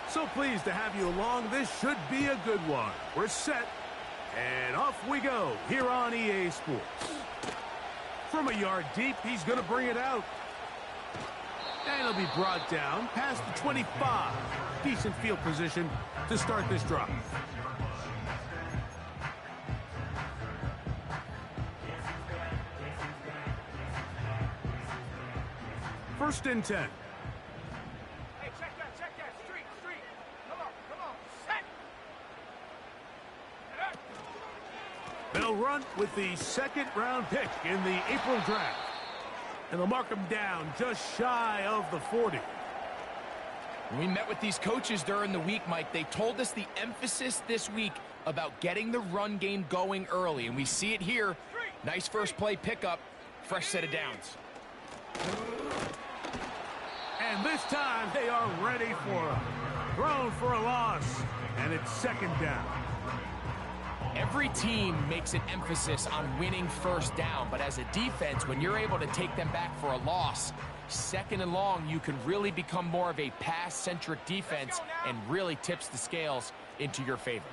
So pleased to have you along. This should be a good one. We're set, and off we go here on EA Sports. From a yard deep, he's going to bring it out. And it'll be brought down past the 25. Decent field position to start this drive. First and 10. Hey, check that. Street. Come on. Set. They'll run with the second-round pick in the April draft. And they'll mark him down just shy of the 40. We met with these coaches during the week, Mike. They told us the emphasis this week about getting the run game going early, and we see it here. Nice first play pickup, fresh set of downs. And this time they are ready for him. Thrown for a loss, and it's second down. Every team makes an emphasis on winning first down, but as a defense, when you're able to take them back for a loss, second and long, you can really become more of a pass-centric defense and really tips the scales into your favor.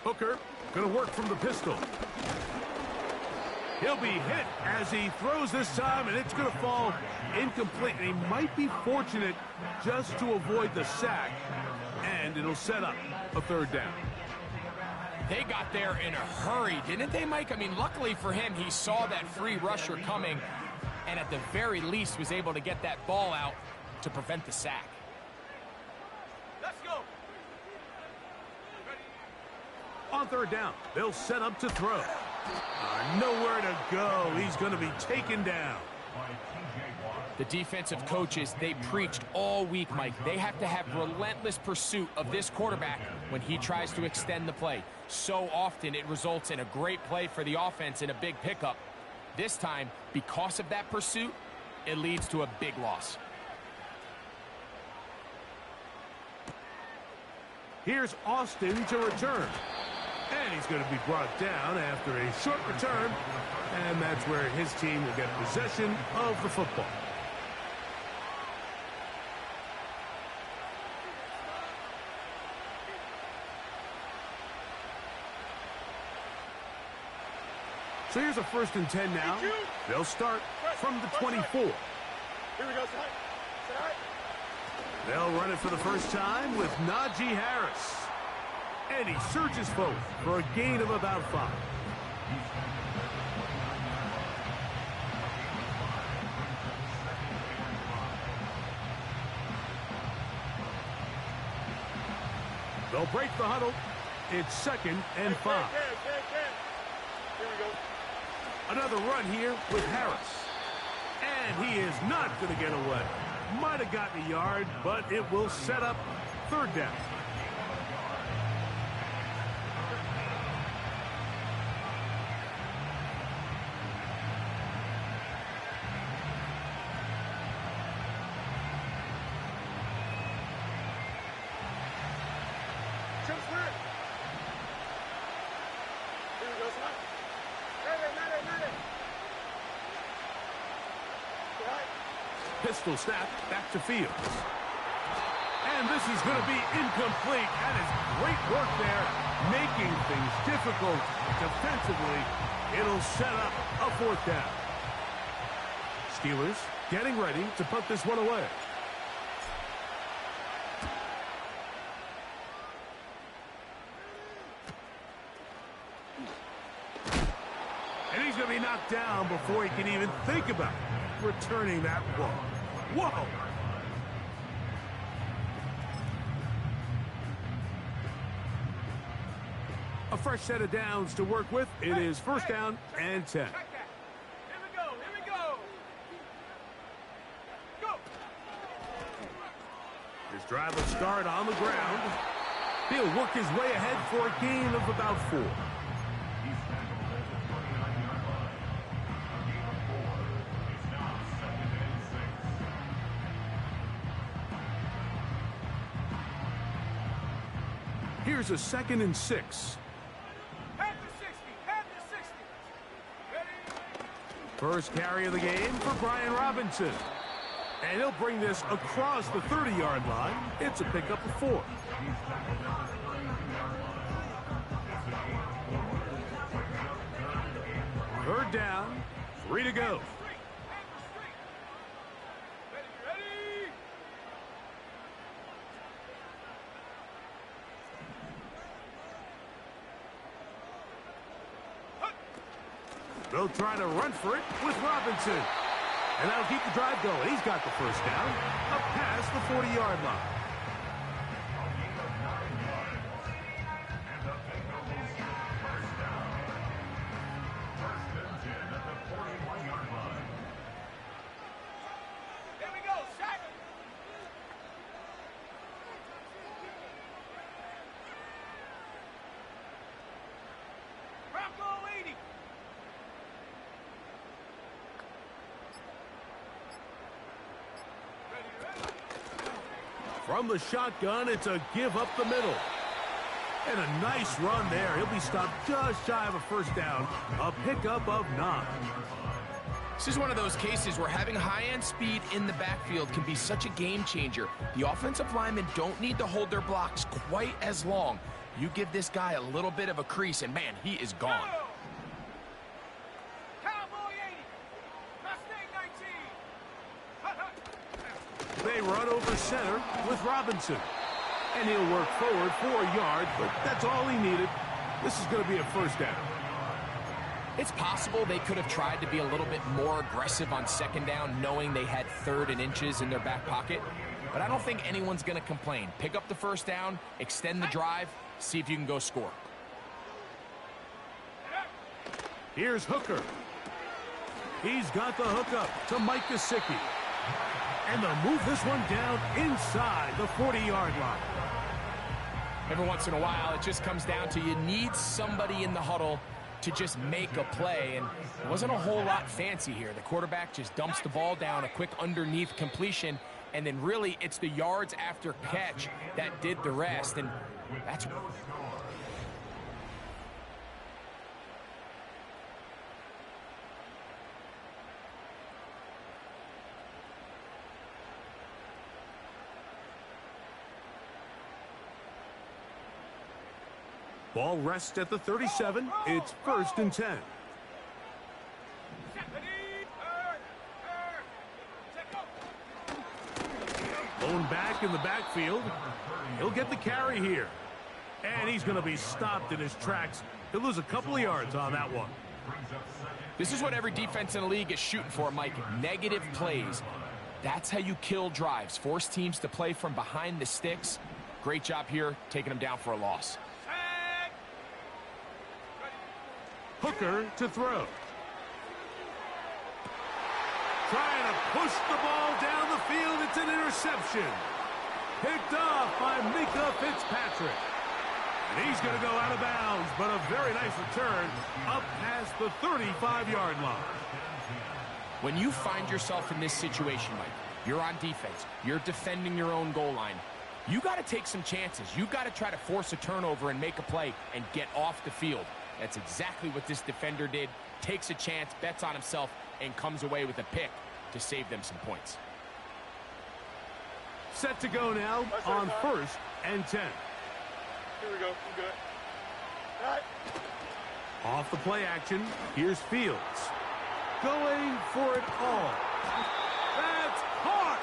Hooker going to work from the pistol. He'll be hit as he throws this time, and it's going to fall incomplete. And he might be fortunate just to avoid the sack, and it'll set up a third down. They got there in a hurry, didn't they, Mike? I mean, luckily for him, he saw that free rusher coming, and at the very least was able to get that ball out to prevent the sack. Let's go. On third down, they'll set up to throw. Nowhere to go. He's going to be taken down. The defensive coaches, they preached all week, Mike. They have to have relentless pursuit of this quarterback when he tries to extend the play. So often it results in a great play for the offense and a big pickup. This time, because of that pursuit, it leads to a big loss. Here's Austin to return. And he's going to be brought down after a short return. And that's where his team will get possession of the football. So here's a first and 10 now. They'll start from the 24. Here we go, son. They'll run it for the first time with Najee Harris. And he surges forward for a gain of about 5. They'll break the huddle. It's second and 5. Here we go. Another run here with Harris. And he is not going to get away. Might have gotten a yard, but it will set up third down. Pistol snap back to Fields. And this is going to be incomplete. That is great work there, making things difficult defensively. It'll set up a fourth down. Steelers getting ready to put this one away. And he's going to be knocked down before he can even think about returning that ball. Whoa! A fresh set of downs to work with. It is first down and 10. Here we go. Go. His drive will start on the ground. He'll work his way ahead for a gain of about 4. Here's a second and 6. Head to 60. Ready? First carry of the game for Brian Robinson. And he'll bring this across the 30-yard line. It's a pickup of 4. Third down, 3 to go. They'll try to run for it with Robinson. And that'll keep the drive going. He's got the first down, up past the 40-yard line. Here we go, sack. Bronco 80. From the shotgun, it's a give up the middle. And a nice run there. He'll be stopped just shy of a first down. A pickup of 9. This is one of those cases where having high-end speed in the backfield can be such a game changer. The offensive linemen don't need to hold their blocks quite as long. You give this guy a little bit of a crease, and man, he is gone. Cowboy 80. Mustang 19. They run over center with Robinson. And he'll work forward 4 yards, but that's all he needed. This is going to be a first down. It's possible they could have tried to be a little bit more aggressive on second down, knowing they had 3rd and inches in their back pocket. But I don't think anyone's going to complain. Pick up the first down, extend the drive, see if you can go score. Here's Hooker. He's got the hookup to Mike Gesicki. And they'll move this one down inside the 40-yard line. Every once in a while, it just comes down to you need somebody in the huddle to just make a play, and it wasn't a whole lot fancy here. The quarterback just dumps the ball down, a quick underneath completion, and then really it's the yards after catch that did the rest, and that's... Ball rests at the 37. It's 1st and 10. Going back in the backfield. He'll get the carry here. And he's going to be stopped in his tracks. He'll lose a couple of yards on that one. This is what every defense in the league is shooting for, Mike. Negative plays. That's how you kill drives. Force teams to play from behind the sticks. Great job here, taking them down for a loss. Hooker to throw. Trying to push the ball down the field. It's an interception. Picked off by Minkah Fitzpatrick. And he's going to go out of bounds, but a very nice return up past the 35-yard line. When you find yourself in this situation, Mike, you're on defense, you're defending your own goal line, you got to take some chances. You got to try to force a turnover and make a play and get off the field. That's exactly what this defender did. Takes a chance, bets on himself, and comes away with a pick to save them some points. Set to go now on 1st and 10. Here we go. We're good. All right. Off the play action, here's Fields. Going for it all. That's caught!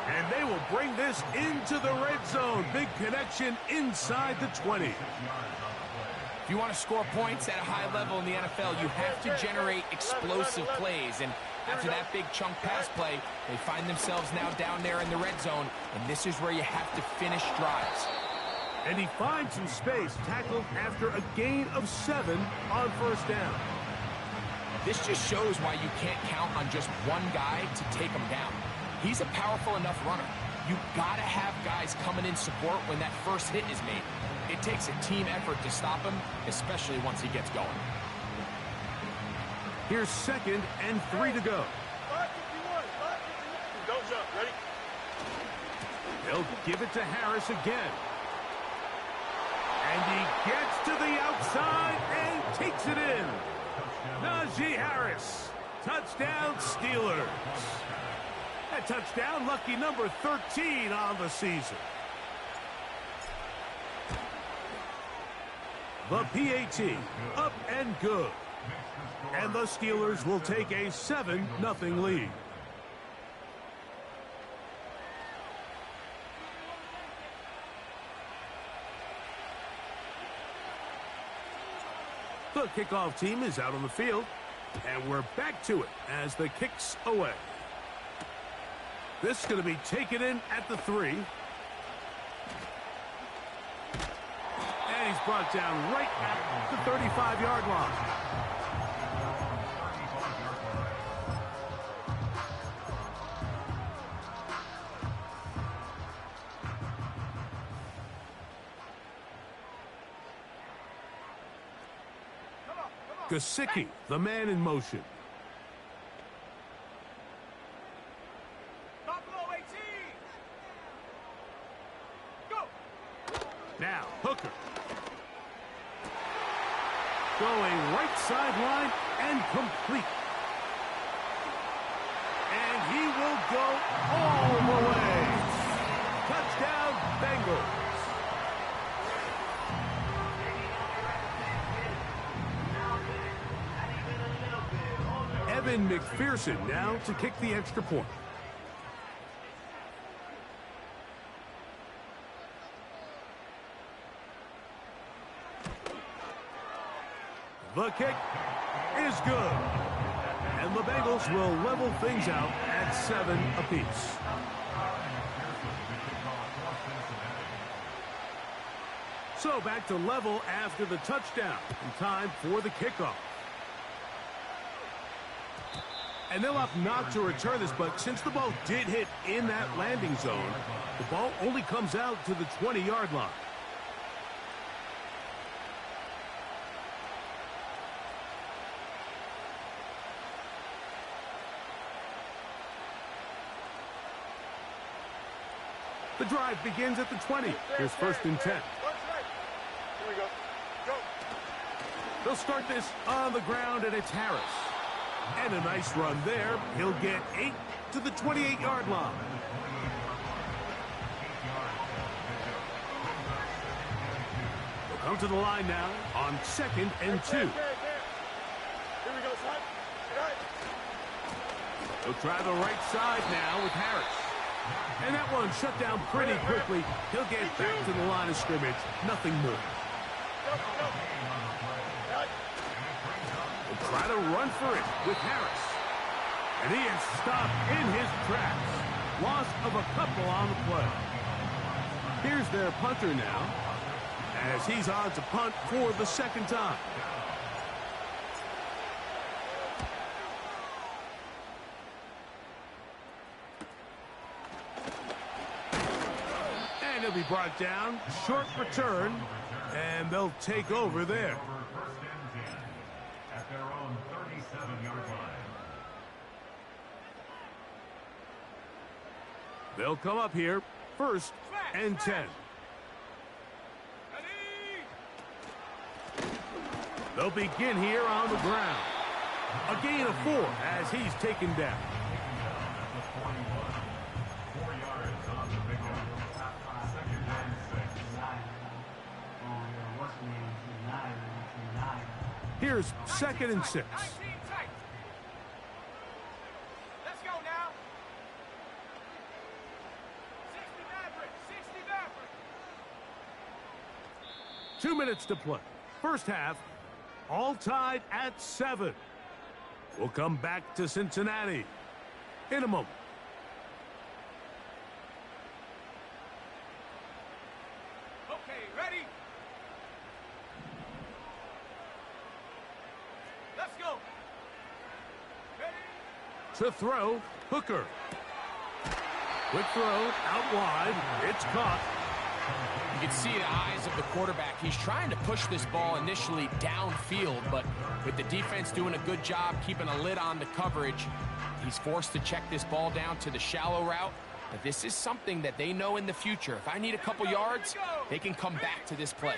And they will bring this into the red zone. Big connection inside the 20. If you want to score points at a high level in the NFL, you have to generate explosive plays. And after that big chunk pass play, they find themselves now down there in the red zone. And this is where you have to finish drives. And he finds some space, tackled after a gain of 7 on first down. This just shows why you can't count on just one guy to take him down. He's a powerful enough runner. You've got to have guys coming in support when that first hit is made. It takes a team effort to stop him, especially once he gets going. Here's 2nd and 3 to go. 551. Don't jump. Ready? They'll give it to Harris again. And he gets to the outside and takes it in. Najee Harris. Touchdown, Steelers. A touchdown, lucky number 13 on the season. The PAT, up and good. And the Steelers will take a 7-0 lead. The kickoff team is out on the field, and we're back to it as the kick's away. This is going to be taken in at the 3. And he's brought down right at the 35-yard line. Gesicki, the man in motion. Now, Hooker. Going right sideline and complete. And he will go all the way. Touchdown, Bengals. Evan McPherson now to kick the extra point. The kick is good. And the Bengals will level things out at 7 apiece. So back to level after the touchdown. And time for the kickoff. And they'll opt not to return this, but since the ball did hit in that landing zone, the ball only comes out to the 20-yard line. The drive begins at the 20. Here's 1st and 10. Here we go. Go. They'll start this on the ground, and it's Harris. And a nice run there. He'll get 8 to the 28-yard line. They'll come to the line now on 2nd and 2. Here we go, son. They'll try the right side now with Harris. And that one shut down pretty quickly. He'll get back to the line of scrimmage. Nothing more. They'll try to run for it with Harris. And he is stopped in his tracks. Loss of a couple on the play. Here's their punter now, as he's on to punt for the 2nd time. And he'll be brought down. Short return. And they'll take over there. At their own 37-yard line. They'll come up here. 1st and 10. They'll begin here on the ground. A gain of 4 as he's taken down. Here's 2nd and 6. Let's go now. 2 minutes to play. First half, all tied at 7. We'll come back to Cincinnati in a moment. Okay, ready? Let's go. Ready? To throw, Hooker. Quick throw, out wide. It's caught. You can see the eyes of the quarterback. He's trying to push this ball initially downfield, but with the defense doing a good job keeping a lid on the coverage, he's forced to check this ball down to the shallow route. But this is something that they know in the future. If I need a couple yards, they can come back to this play.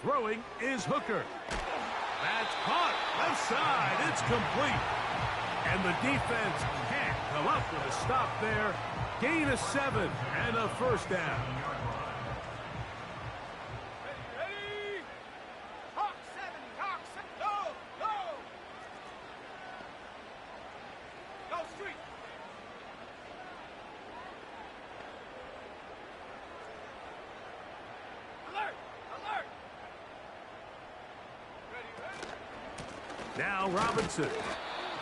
Throwing is Hooker. That's caught. Left side. It's complete. And the defense can't come up with a stop there. Gain of 7 and a first down. Ready? Hawk 70. Hawk 70. Go. Go. Go street. Alert. Alert. Ready. Now Robinson.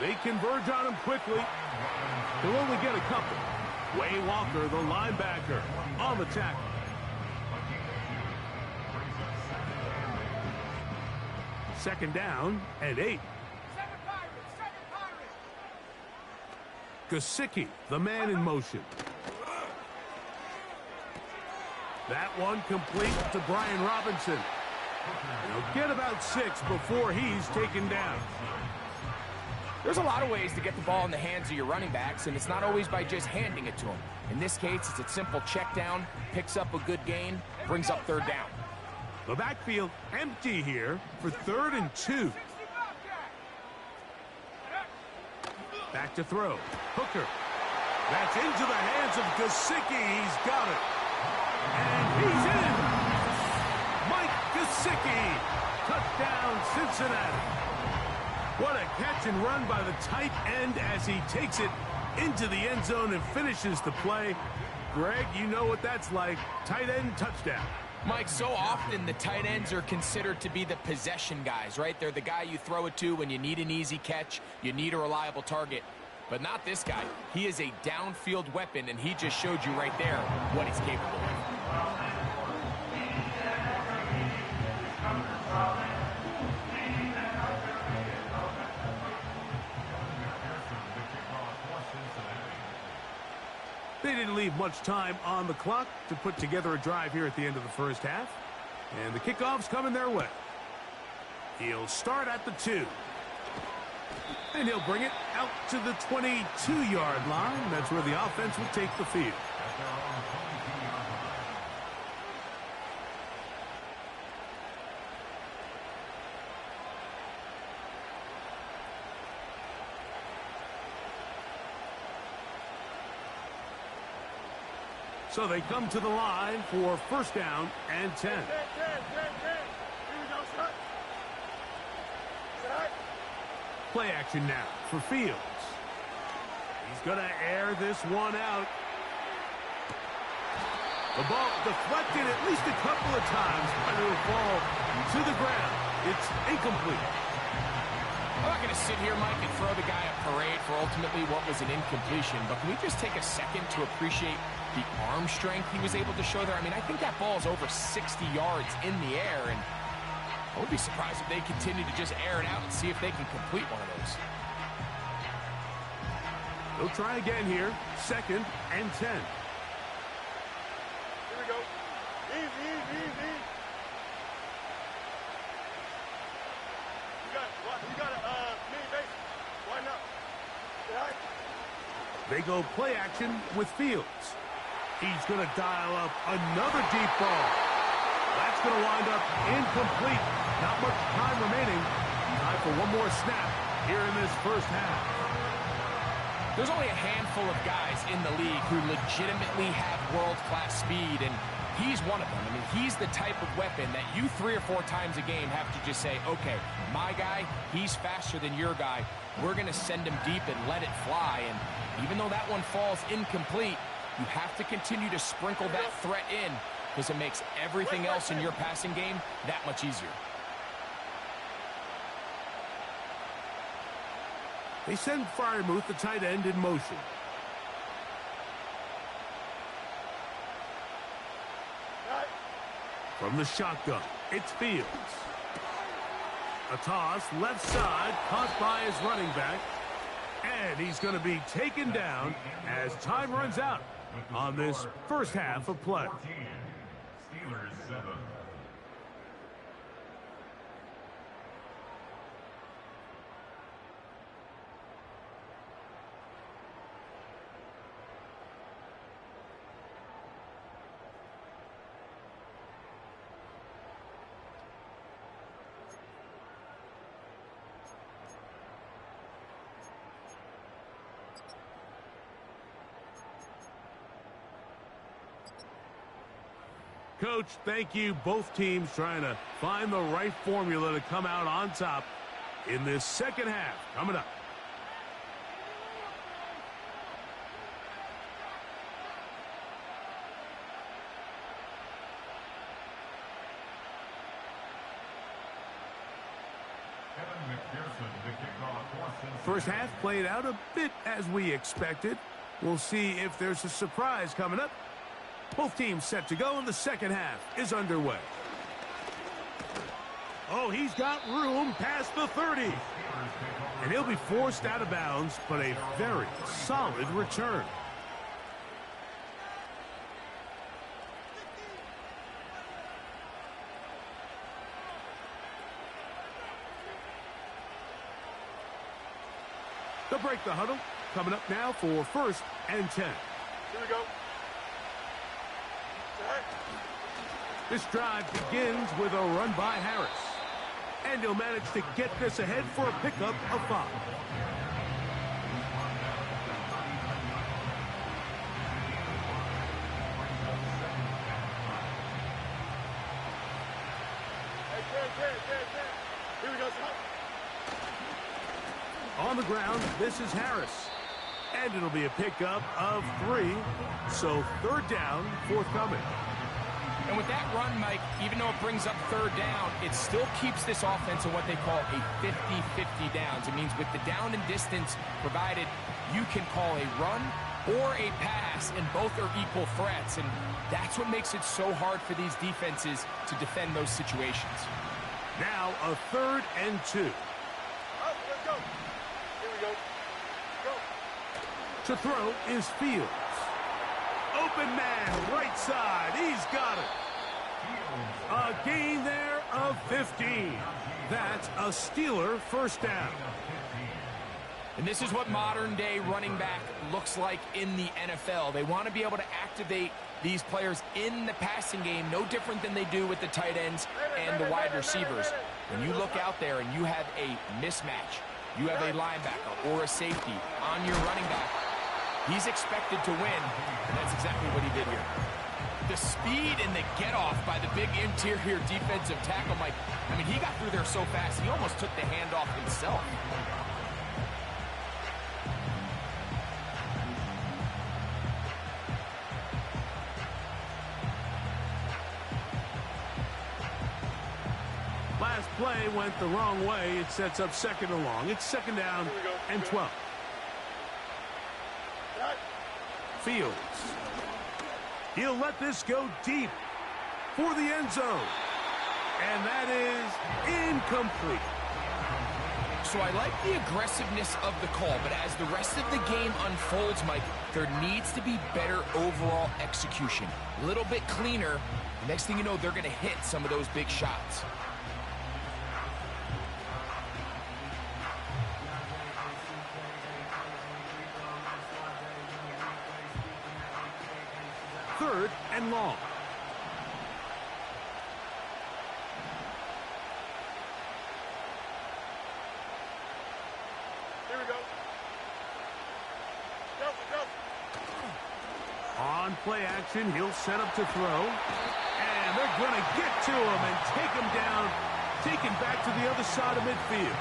They converge on him quickly. He'll only get a couple. Way Walker, the linebacker, on the tackle. Second down and 8. Gesicki, the man in motion. That one complete to Brian Robinson. He'll get about 6 before he's taken down. There's a lot of ways to get the ball in the hands of your running backs, and it's not always by just handing it to them. In this case, it's a simple check down, picks up a good gain, brings up third down. The backfield empty here for 3rd and 2. Back to throw. Hooker. That's into the hands of Gesicki. He's got it. And he's in. Mike Gesicki. Touchdown, Cincinnati. What a catch and run by the tight end as he takes it into the end zone and finishes the play. Greg, you know what that's like. Tight end touchdown. Mike, so often the tight ends are considered to be the possession guys, right? They're the guy you throw it to when you need an easy catch, you need a reliable target. But not this guy. He is a downfield weapon, and he just showed you right there what he's capable of. They didn't leave much time on the clock to put together a drive here at the end of the first half. And the kickoff's coming their way. He'll start at the 2. And he'll bring it out to the 22-yard line. That's where the offense will take the field. So they come to the line for first down and 10. Here we go, shot. Shot. Play action now for Fields. He's going to air this one out. The ball deflected at least a couple of times, but it will fall to the ground. It's incomplete. I'm not going to sit here, Mike, and throw the guy a parade for ultimately what was an incompletion, but can we just take a second to appreciate the arm strength he was able to show there? I mean, I think that ball is over 60 yards in the air, and I would be surprised if they continue to just air it out and see if they can complete one of those. They'll try again here. Second and 10. Here we go. Easy. You got a mini base. Why not? Right. They go play action with Fields. He's going to dial up another deep ball. That's going to wind up incomplete. Not much time remaining. Time for one more snap here in this first half. There's only a handful of guys in the league who legitimately have world-class speed, and he's one of them. I mean, he's the type of weapon that you 3 or 4 times a game have to just say, okay, my guy, he's faster than your guy. We're going to send him deep and let it fly. And even though that one falls incomplete, you have to continue to sprinkle that threat in because it makes everything else in your passing game that much easier. They send Freiermuth, the tight end, in motion. From the shotgun, it's Fields. A toss, left side, caught by his running back. And he's going to be taken down as time runs out on this first half of play. Steelers 7. Coach, thank you. Both teams trying to find the right formula to come out on top in this second half. Coming up. First half played out a bit as we expected. We'll see if there's a surprise coming up. Both teams set to go, and the second half is underway. Oh, he's got room past the 30. And he'll be forced out of bounds, but a very solid return. They'll break the huddle. Coming up now for 1st and 10. Here we go. This drive begins with a run by Harris. And he'll manage to get this ahead for a pickup of 5. Here we go, son. On the ground, this is Harris. And it'll be a pickup of 3. So 3rd down, forthcoming. And with that run, Mike, even though it brings up 3rd down, it still keeps this offense in what they call a 50-50 downs. It means with the down and distance provided, you can call a run or a pass, and both are equal threats. And that's what makes it so hard for these defenses to defend those situations. Now a 3rd and 2. Oh, let's go. Here we go. Go. To throw is Fields. Open man, right side. He's got it. A gain there of 15. That's a Steeler first down. And this is what modern-day running back looks like in the NFL. They want to be able to activate these players in the passing game, no different than they do with the tight ends and the wide receivers. When you look out there and you have a mismatch, you have a linebacker or a safety on your running back, he's expected to win, and that's exactly what he did here. The speed and the get-off by the big interior defensive tackle, Mike, I mean, he got through there so fast, he almost took the handoff himself. Last play went the wrong way. It sets up 2nd and long. It's 2nd down and 12. Fields. He'll let this go deep for the end zone. And that is incomplete. So I like the aggressiveness of the call, but as the rest of the game unfolds, Mike, there needs to be better overall execution. A little bit cleaner. The next thing you know, they're going to hit some of those big shots. Third and long. Here we go. Go, go. On play action, he'll set up to throw. And they're going to get to him and take him down, taken back to the other side of midfield.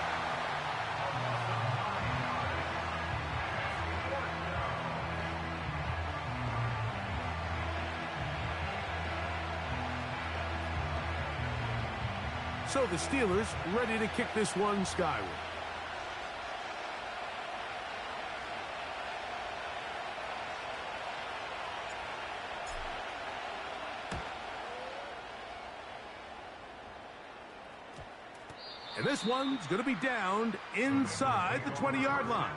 So the Steelers ready to kick this one skyward. And this one's going to be downed inside the 20-yard line.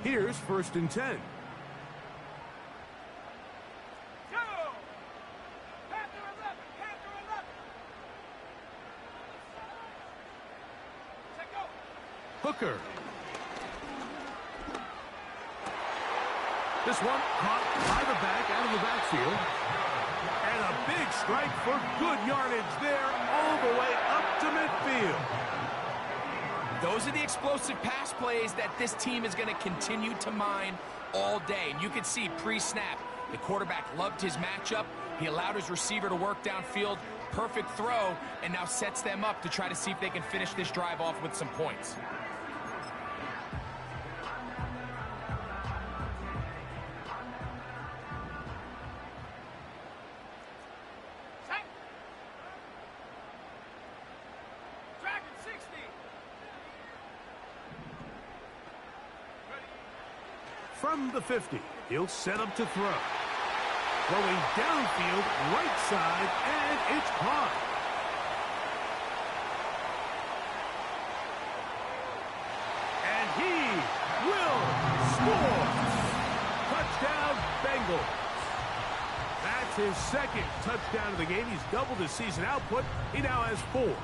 Here's 1st and 10. Hooker. This one caught by the back out of the backfield. And a big strike for good yardage there all the way up to midfield. Those are the explosive pass plays that this team is going to continue to mine all day. And you can see pre-snap, the quarterback loved his matchup. He allowed his receiver to work downfield. Perfect throw, and now sets them up to try to see if they can finish this drive off with some points. From the 50, he'll set up to throw. Throwing downfield, right side, and it's caught. And he will score. Touchdown, Bengals. That's his second touchdown of the game. He's doubled his season output. He now has 4.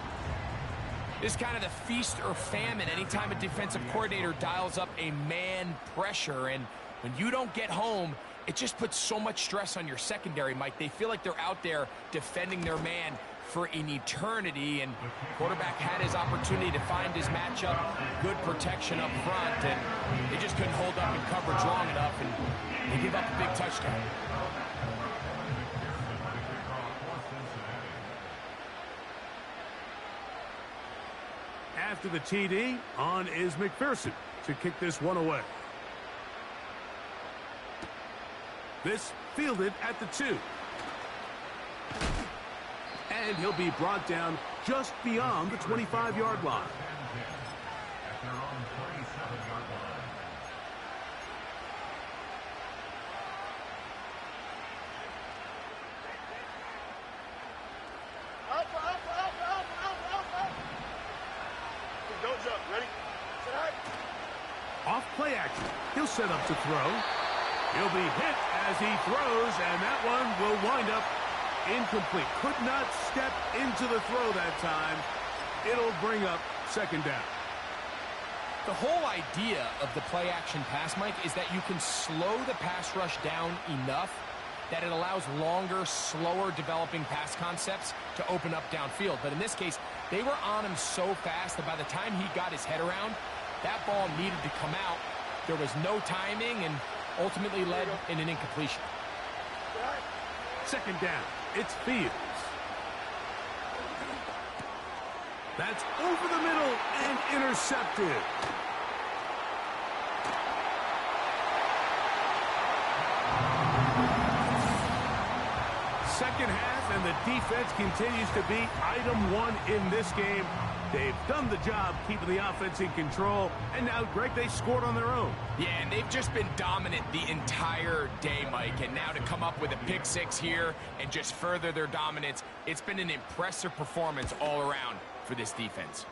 This is kind of the feast or famine anytime a defensive coordinator dials up a man pressure. And when you don't get home, it just puts so much stress on your secondary, Mike. They feel like they're out there defending their man for an eternity. And quarterback had his opportunity to find his matchup, good protection up front, and they just couldn't hold up in coverage long enough, and they give up a big touchdown. After the TD, on is McPherson to kick this one away. This fielded at the 2. And he'll be brought down just beyond the 25-yard line. Don't jump. Ready? Off play action. He'll set up to throw. He'll be hit as he throws, and that one will wind up incomplete. Could not step into the throw that time. It'll bring up second down. The whole idea of the play action pass, Mike, is that you can slow the pass rush down enough that it allows longer, slower developing pass concepts to open up downfield. But in this case, they were on him so fast that by the time he got his head around, that ball needed to come out. There was no timing and ultimately led in an incompletion. Second down. It's Fields. That's over the middle and intercepted. Second half, and the defense continues to be item 1 in this game. They've done the job keeping the offense in control, and now, Greg, they scored on their own. Yeah, and they've just been dominant the entire day, Mike. And now to come up with a pick 6 here and just further their dominance, it's been an impressive performance all around for this defense.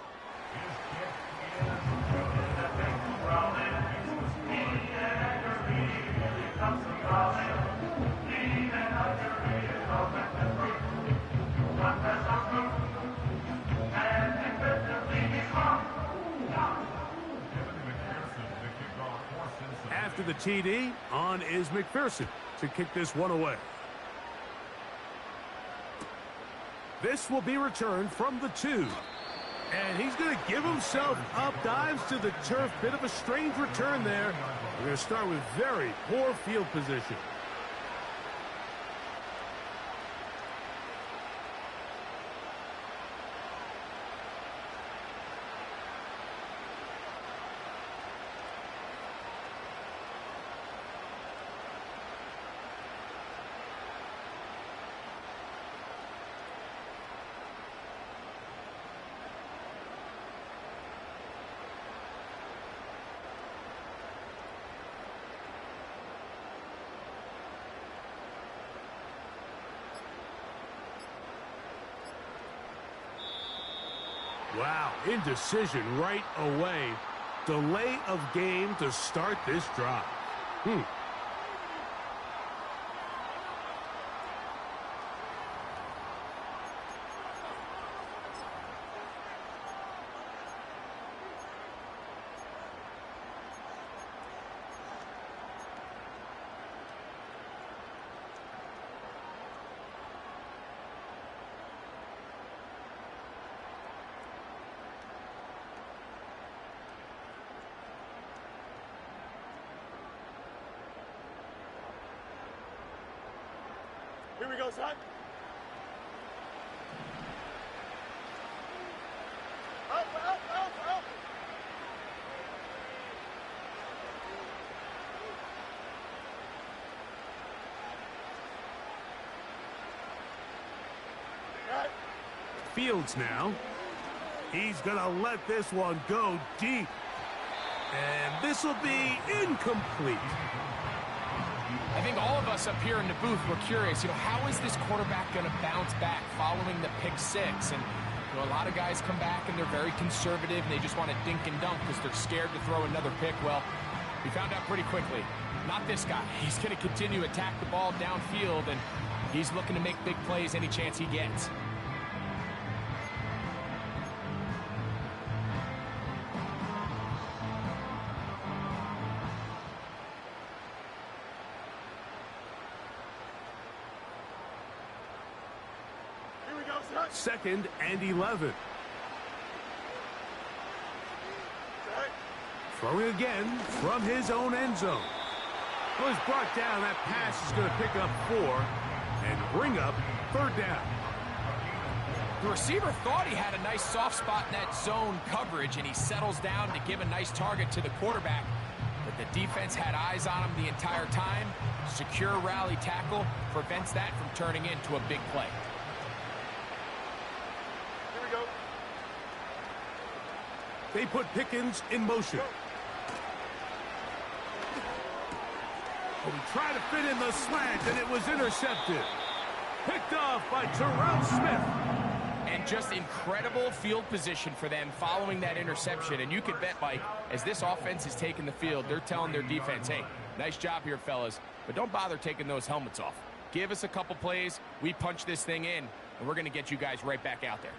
After the TD, on is McPherson to kick this one away. This will be returned from the 2. And he's going to give himself up, dives to the turf. Bit of a strange return there. We're going to start with very poor field position. Wow, indecision right away. Delay of game to start this drive. Here we go, son. Up, up, up, up. Right. Fields now. He's going to let this one go deep. And this will be incomplete. I think all of us up here in the booth were curious, how is this quarterback going to bounce back following the pick six? And a lot of guys come back and they're very conservative and they just want to dink and dunk because they're scared to throw another pick. Well, we found out pretty quickly. Not this guy. He's going to continue to attack the ball downfield, and he's looking to make big plays any chance he gets. Second and 11. Throwing again from his own end zone. Was brought down. That pass is going to pick up 4 and bring up third down. The receiver thought he had a nice soft spot in that zone coverage, and he settles down to give a nice target to the quarterback. But the defense had eyes on him the entire time. Secure rally tackle prevents that from turning into a big play. They put Pickens in motion. Oh, he tried to fit in the slant, and it was intercepted. Picked off by Terrell Smith. And just incredible field position for them following that interception. And you can bet, Mike, as this offense is taking the field, they're telling their defense, hey, nice job here, fellas, but don't bother taking those helmets off. Give us a couple plays, we punch this thing in, and we're going to get you guys right back out there.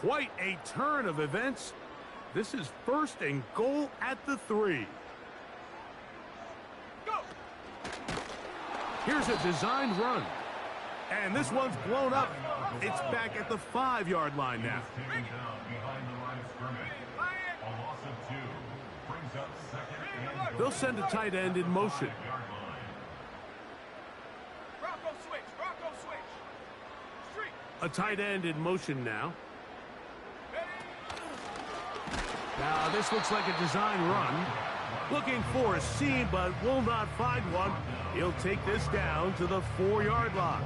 Quite a turn of events. This is first and goal at the 3. Go. Here's a designed run. And this one's blown up. It's back at the 5-yard line now. Taken down behind the line of scrimmage. A loss of 2 brings up second and They'll send a tight end in motion. Bronco switch. Bronco switch. Street. A tight end in motion now. Now, this looks like a design run. Looking for a seam, but will not find one. He'll take this down to the 4-yard line.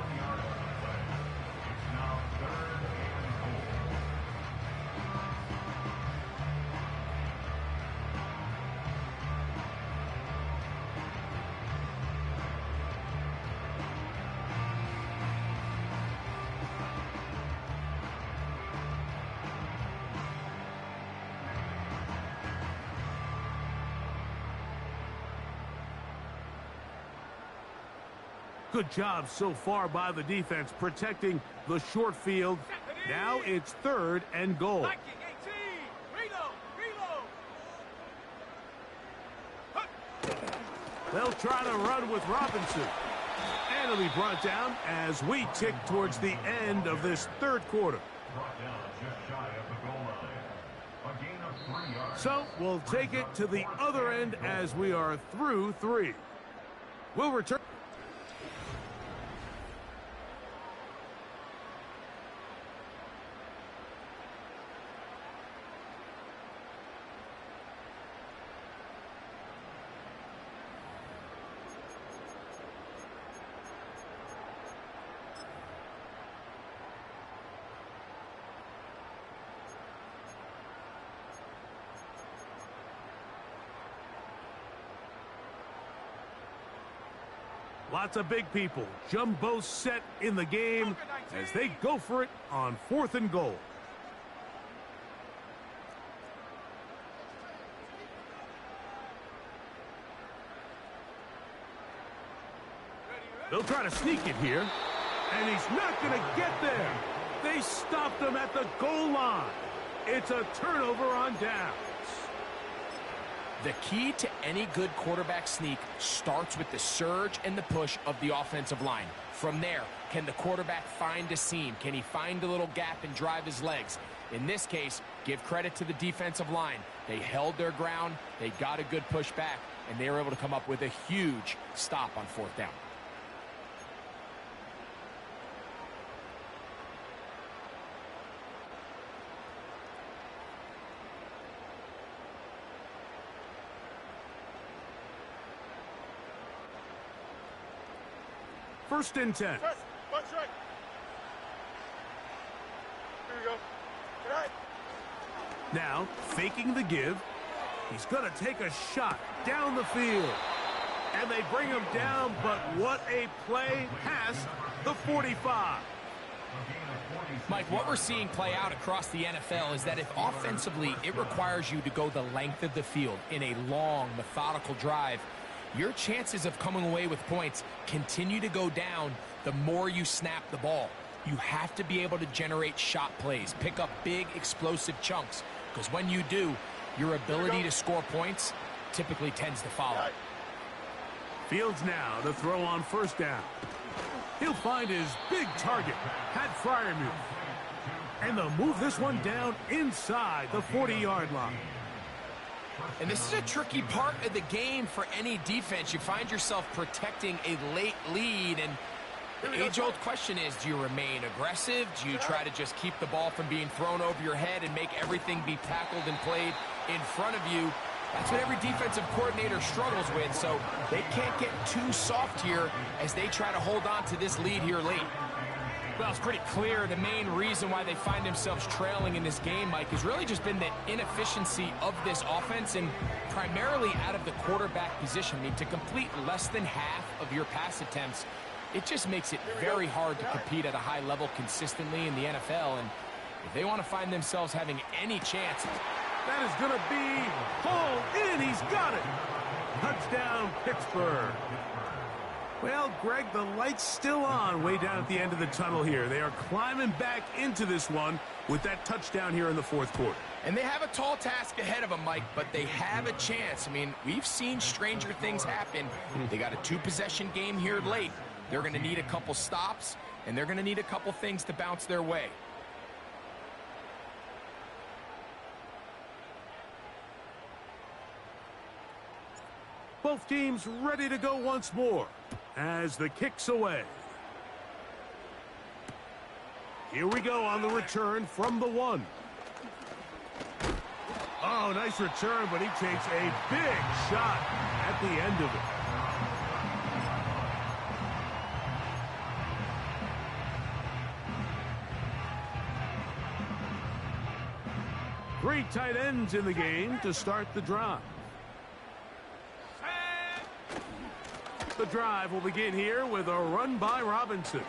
Good job so far by the defense protecting the short field. Now it's third and goal. Viking 18. Reload. They'll try to run with Robinson. And it'll be brought down as we tick towards the end of this third quarter. brought down just shy of the goal line. A gain of 3 yards. So we'll take it to the other end as we are through 3. We'll return. Lots of big people. Jumbo set in the game as they go for it on 4th and goal. They'll try to sneak it here. And he's not going to get there. They stopped him at the goal line. It's a turnover on downs. The key to any good quarterback sneak starts with the surge and the push of the offensive line. From there, can the quarterback find a seam? Can he find a little gap and drive his legs? In this case, give credit to the defensive line. They held their ground, they got a good push back, and they were able to come up with a huge stop on fourth down. First and 10. Watch right. Here we go. Good night. Now, faking the give. He's going to take a shot down the field. And they bring him down, but what a play past the 45. Mike, what we're seeing play out across the NFL is that if offensively it requires you to go the length of the field in a long, methodical drive, your chances of coming away with points continue to go down the more you snap the ball. You have to be able to generate shot plays, pick up big, explosive chunks, because when you do, your ability to score points typically tends to follow. Fields now to throw on first down. He'll find his big target, Pat Freiermuth. And they'll move this one down inside the 40-yard line. And this is a tricky part of the game for any defense. You find yourself protecting a late lead, and the age-old question is, do you remain aggressive? Do you try to just keep the ball from being thrown over your head and make everything be tackled and played in front of you? That's what every defensive coordinator struggles with, so they can't get too soft here as they try to hold on to this lead here late. Well, it's pretty clear the main reason why they find themselves trailing in this game, Mike, has really just been the inefficiency of this offense and primarily out of the quarterback position. I mean, to complete less than half of your pass attempts, it just makes it very hard to compete at a high level consistently in the NFL. And if they want to find themselves having any chances, that is going to be pulled in. He's got it. Touchdown, Pittsburgh. Well, Greg, the light's still on way down at the end of the tunnel here. They are climbing back into this one with that touchdown here in the fourth quarter. And they have a tall task ahead of them, Mike, but they have a chance. I mean, we've seen stranger things happen. They got a two-possession game here late. They're going to need a couple stops, and they're going to need a couple things to bounce their way. Both teams ready to go once more as the kick's away. Here we go on the return from the 1. Oh, nice return, but he takes a big shot at the end of it. Three tight ends in the game to start the drive. The drive will begin here with a run by Robinson.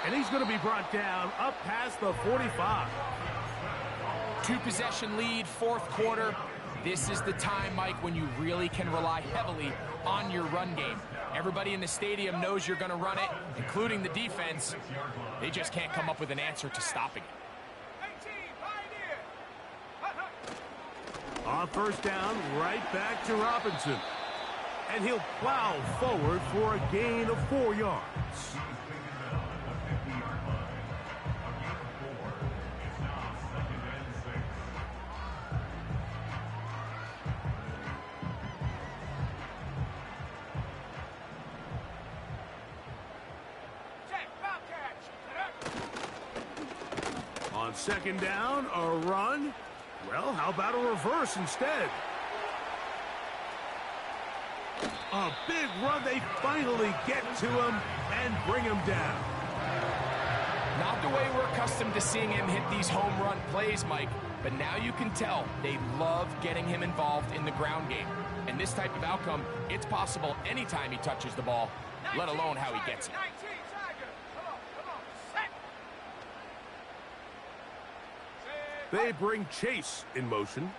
And he's going to be brought down up past the 45. Two-possession lead, fourth quarter. This is the time, Mike, when you really can rely heavily on your run game. Everybody in the stadium knows you're going to run it, including the defense. They just can't come up with an answer to stopping it. On first down, right back to Robinson. And he'll plow forward for a gain of 4 yards. On second down, a run. Well, how about a reverse instead? A big run. They finally get to him and bring him down. Not the way we're accustomed to seeing him hit these home run plays, Mike, but now you can tell they love getting him involved in the ground game. And this type of outcome, it's possible anytime he touches the ball, let alone how he gets it. They bring Chase in motion.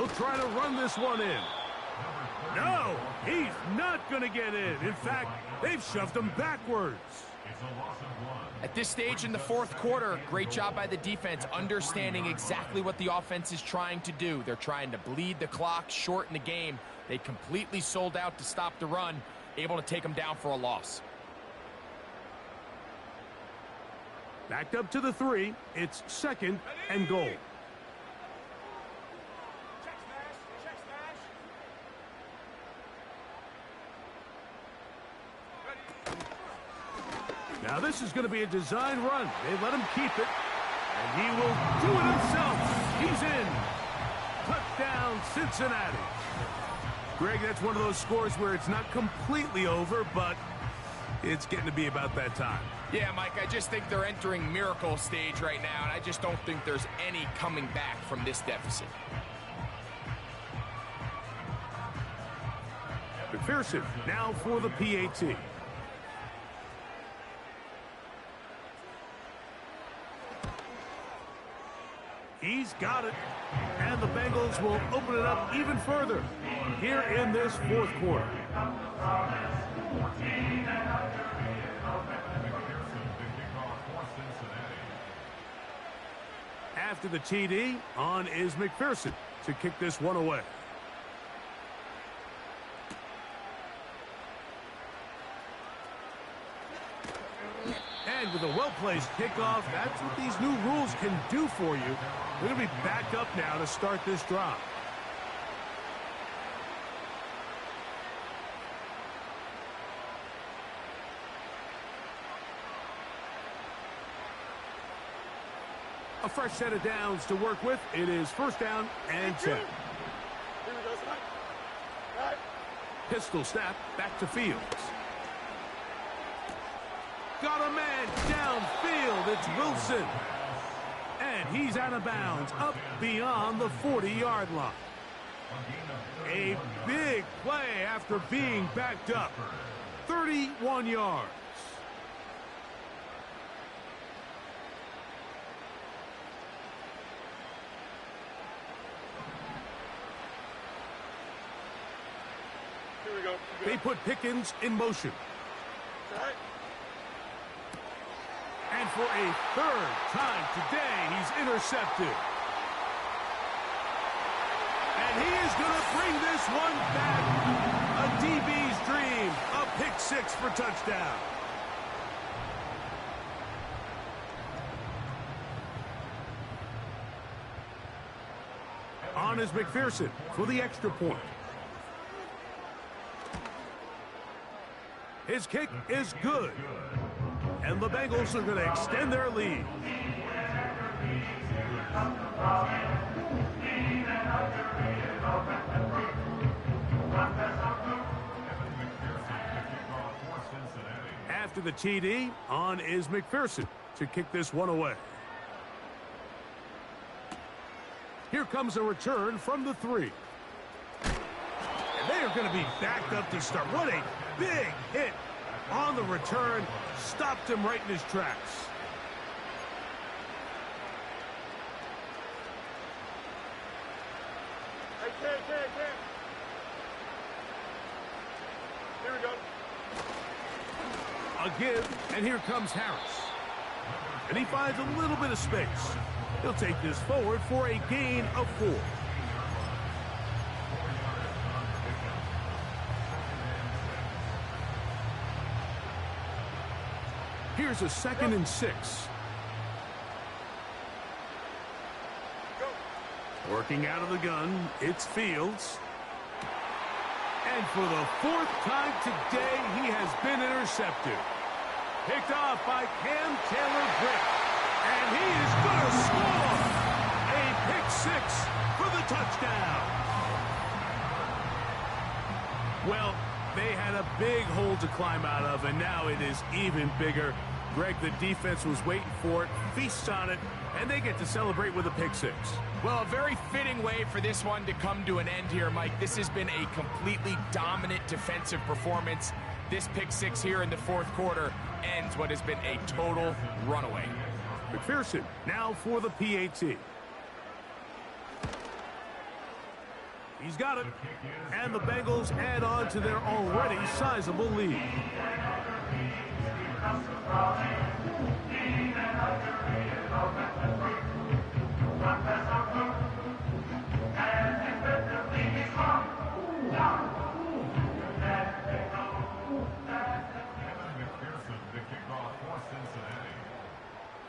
He'll try to run this one in. No, he's not going to get in. In fact, they've shoved him backwards. At this stage in the fourth quarter, great job by the defense understanding exactly what the offense is trying to do. They're trying to bleed the clock, shorten the game. They completely sold out to stop the run, able to take them down for a loss. Backed up to the 3. It's 2nd and goal. Now this is going to be a design run. They let him keep it, and he will do it himself. He's in. Touchdown, Cincinnati. Greg, that's one of those scores where it's not completely over, but it's getting to be about that time. Yeah, Mike, I just think they're entering miracle stage right now, and I just don't think there's any coming back from this deficit. McPherson now for the PAT. He's got it, and the Bengals will open it up even further here in this fourth quarter. After the TD, on is McPherson to kick this one away. And with a well-placed kickoff, that's what these new rules can do for you. They're going to be back up now to start this drive. A fresh set of downs to work with. It is 1st down and 10. Here we go, Scott. Pistol snap back to Fields. Got a man downfield. It's Wilson. And he's out of bounds up beyond the 40-yard line. A big play after being backed up. 31 yards. Here we go. They put Pickens in motion. Right. And for a 3rd time today, he's intercepted. And he is going to bring this one back. A DB's dream. A pick 6 for touchdown. On is McPherson for the extra point. His kick is good. And the Bengals are going to extend their lead. After the TD, on is McPherson to kick this one away. Here comes a return from the 3. And they are going to be backed up to start. What a big hit on the return. Stopped him right in his tracks. Hey, Ken. Here we go. A give, and here comes Harris. And he finds a little bit of space. He'll take this forward for a gain of 4. Here's a 2nd and 6. Working out of the gun, it's Fields. And for the 4th time today, he has been intercepted. Picked off by Cam Taylor-Britt. And he is going to score! A pick 6 for the touchdown. Well, they had a big hole to climb out of, and now it is even bigger. Greg, the defense was waiting for it, feasts on it, and they get to celebrate with a pick 6. Well, a very fitting way for this one to come to an end here, Mike. This has been a completely dominant defensive performance. This pick 6 here in the fourth quarter ends what has been a total runaway. McPherson now for the PAT. He's got it. And the Bengals add on to their already sizable lead.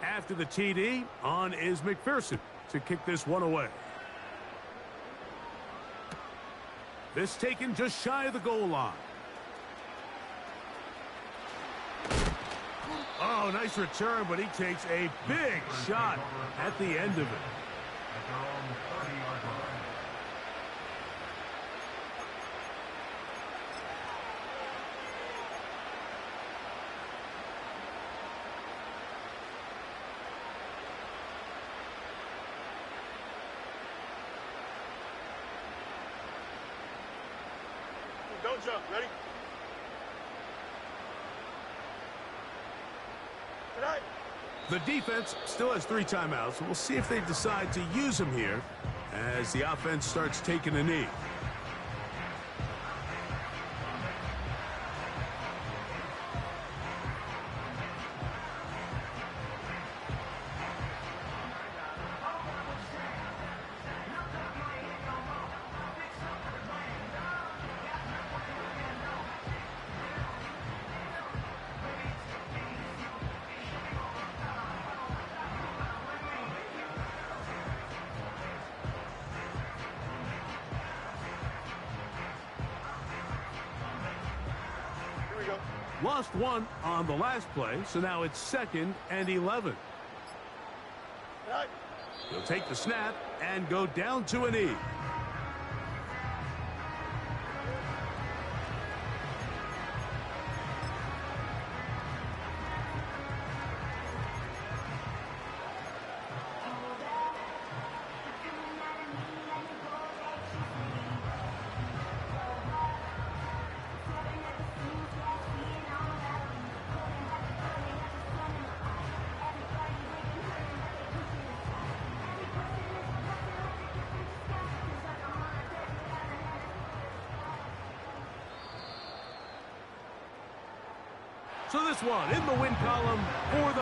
After the TD, on is McPherson to kick this one away. This taken just shy of the goal line. Oh, nice return, but he takes a big shot at the end of it. At their own 30-yard line. Don't jump. Ready? Tonight. The defense still has 3 timeouts. We'll see if they decide to use them here as the offense starts taking a knee. Lost 1 on the last play, so now it's 2nd and 11. He'll take the snap and go down to a knee. So this one in the win column for the